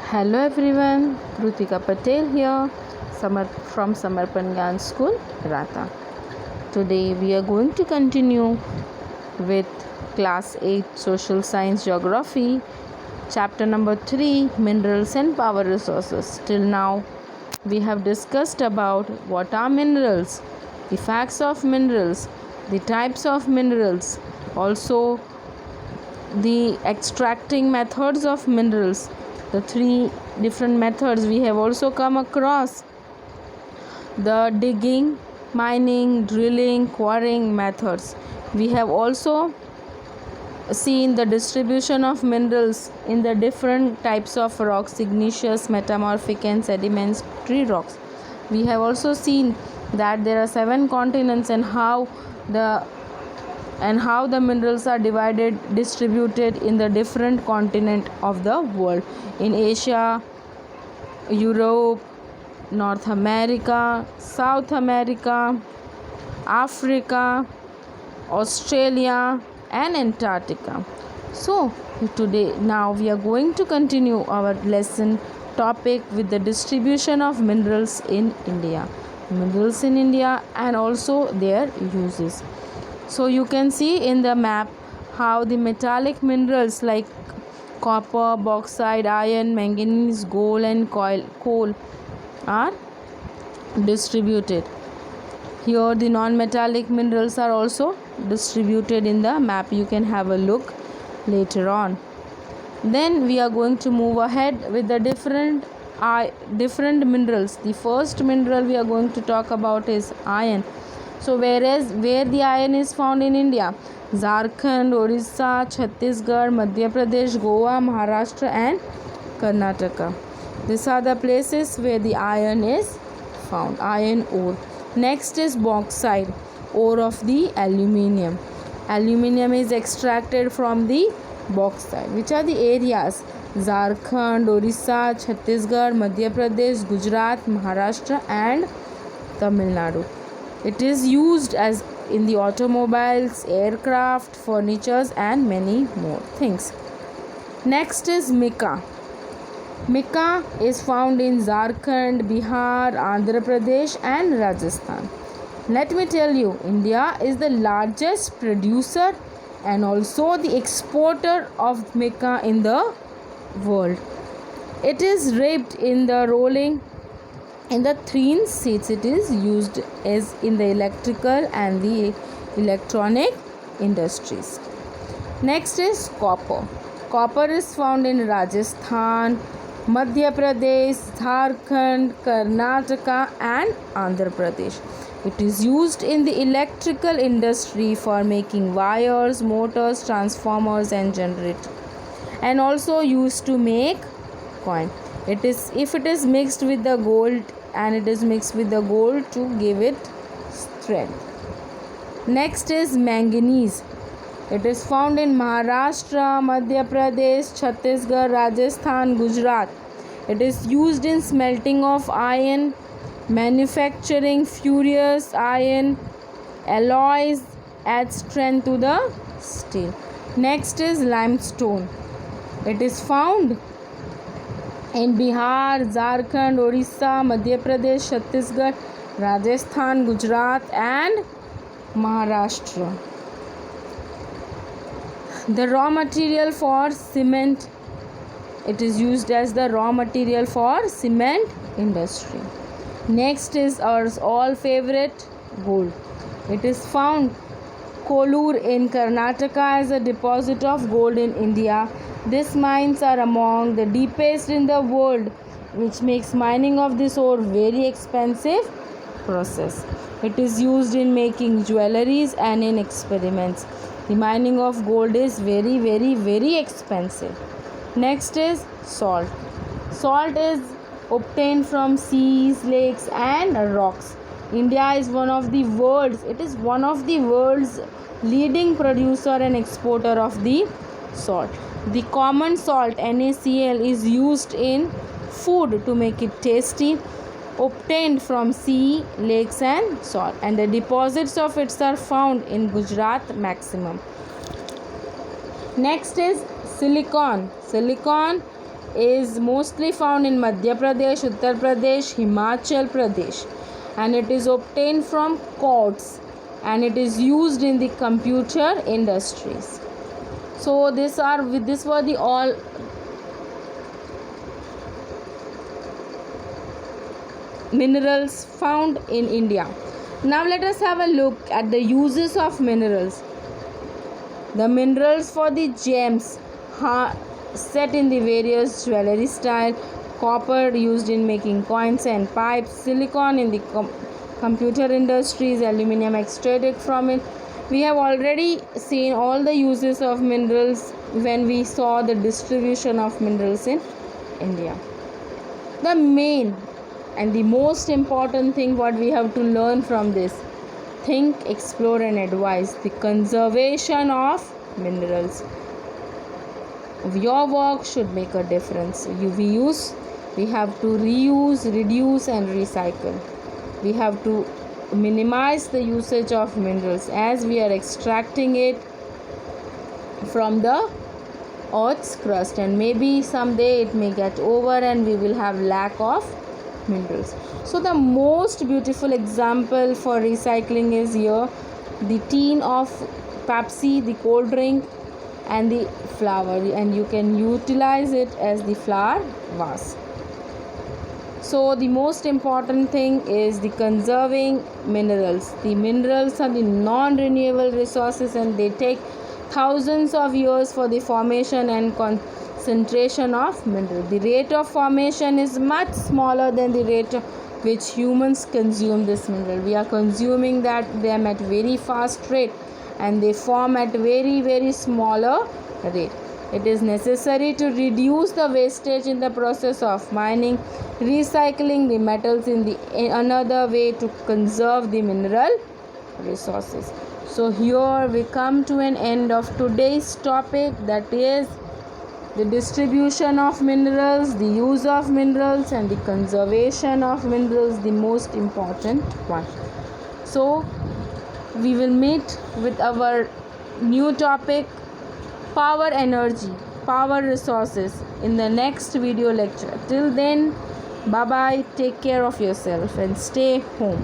Hello everyone, Rutika Patel here from Samarpan Gyan School, Rata. Today we are going to continue with Class 8 Social Science Geography, Chapter number 3 Minerals and Power Resources. Till now we have discussed about what are minerals, the facts of minerals, the types of minerals, also the extracting methods of minerals, the three different methods. We have also come across the digging, mining, drilling, quarrying methods. We have also seen the distribution of minerals in the different types of rocks: igneous, metamorphic and sedimentary rocks. We have also seen that there are 7 continents and how the minerals are distributed in the different continent of the world: in Asia, Europe, North America, South America, Africa, Australia and Antarctica. So now we are going to continue our lesson topic with the distribution of minerals in India and also their uses. So you can see in the map how the metallic minerals like copper, bauxite, iron, manganese, gold and coal are distributed. Here the non-metallic minerals are also distributed in the map. You can have a look later on. Then we are going to move ahead with the different minerals. The first mineral we are going to talk about is iron. So where the iron is found in India? Jharkhand, Orissa, Chhattisgarh, Madhya Pradesh, Goa, Maharashtra and Karnataka. These are the places where the iron is found, iron ore. Next is bauxite, ore of the aluminium. Aluminium is extracted from the bauxite. Which are the areas? Jharkhand, Orissa, Chhattisgarh, Madhya Pradesh, Gujarat, Maharashtra and Tamil Nadu. It is used as in the automobiles, aircraft, furnitures and many more things. Next is mica. Mica is found in Jharkhand, Bihar, Andhra Pradesh and Rajasthan. Let me tell you, India is the largest producer and also the exporter of mica in the world. It is ribbed in the rolling in the thin sheets. It is used as in the electrical and the electronic industries. Next is copper. Copper is found in Rajasthan, Madhya Pradesh, Jharkhand, Karnataka and Andhra Pradesh. It is used in the electrical industry for making wires, motors, transformers and generators, and also used to make coin. If it is mixed with the gold to give it strength. Next is manganese. It is found in Maharashtra, Madhya Pradesh, Chhattisgarh, Rajasthan, Gujarat. It is used in smelting of iron, manufacturing furious iron alloys, adds strength to the steel. Next is limestone. It is found in Bihar, Jharkhand, Orissa, Madhya Pradesh, Chhattisgarh, Rajasthan, Gujarat and Maharashtra. The raw material for cement. It is used as the raw material for cement industry. Next is our all favorite, gold. It is found Kolur in Karnataka as a deposit of gold in India. These mines are among the deepest in the world, which makes mining of this ore very expensive process. It is used in making jewelries and in experiments. The mining of gold is very, very, very expensive. Next is salt. Salt is obtained from seas, lakes and rocks. India is one of the world's leading producer and exporter of the salt. The common salt NaCl is used in food to make it tasty, obtained from sea, lakes and salt, and the deposits of it are found in Gujarat maximum. Next is silicon. Silicon is mostly found in Madhya Pradesh, Uttar Pradesh, Himachal Pradesh, and it is obtained from quartz, and it is used in the computer industries. So these were the all minerals found in India. Now let us have a look at the uses of minerals. The minerals for the gems set in the various jewelry style, copper used in making coins and pipes, silicon in the computer industries, aluminum extracted from it. We have already seen all the uses of minerals when we saw the distribution of minerals in India. The main and the most important thing what we have to learn from this: think, explore and advise the conservation of minerals. Your work should make a difference. We have to reuse, reduce and recycle. We have to minimize the usage of minerals as we are extracting it from the earth's crust, and maybe someday it may get over and we will have lack of minerals. So the most beautiful example for recycling is here: the tin of Pepsi, the cold drink, and the flower, and you can utilize it as the flower vase. So the most important thing is the conserving minerals. The minerals are the non-renewable resources, and they take thousands of years for the formation and concentration of mineral. The rate of formation is much smaller than the rate which humans consume this mineral. We are consuming them at very fast rate, and they form at very smaller rate. It is necessary to reduce the wastage in the process of mining, recycling the metals in another way to conserve the mineral resources. So here we come to an end of today's topic, that is the distribution of minerals, the use of minerals and the conservation of minerals, the most important one. So we will meet with our new topic, power energy, power resources, in the next video lecture. Till then, bye bye, take care of yourself and stay home.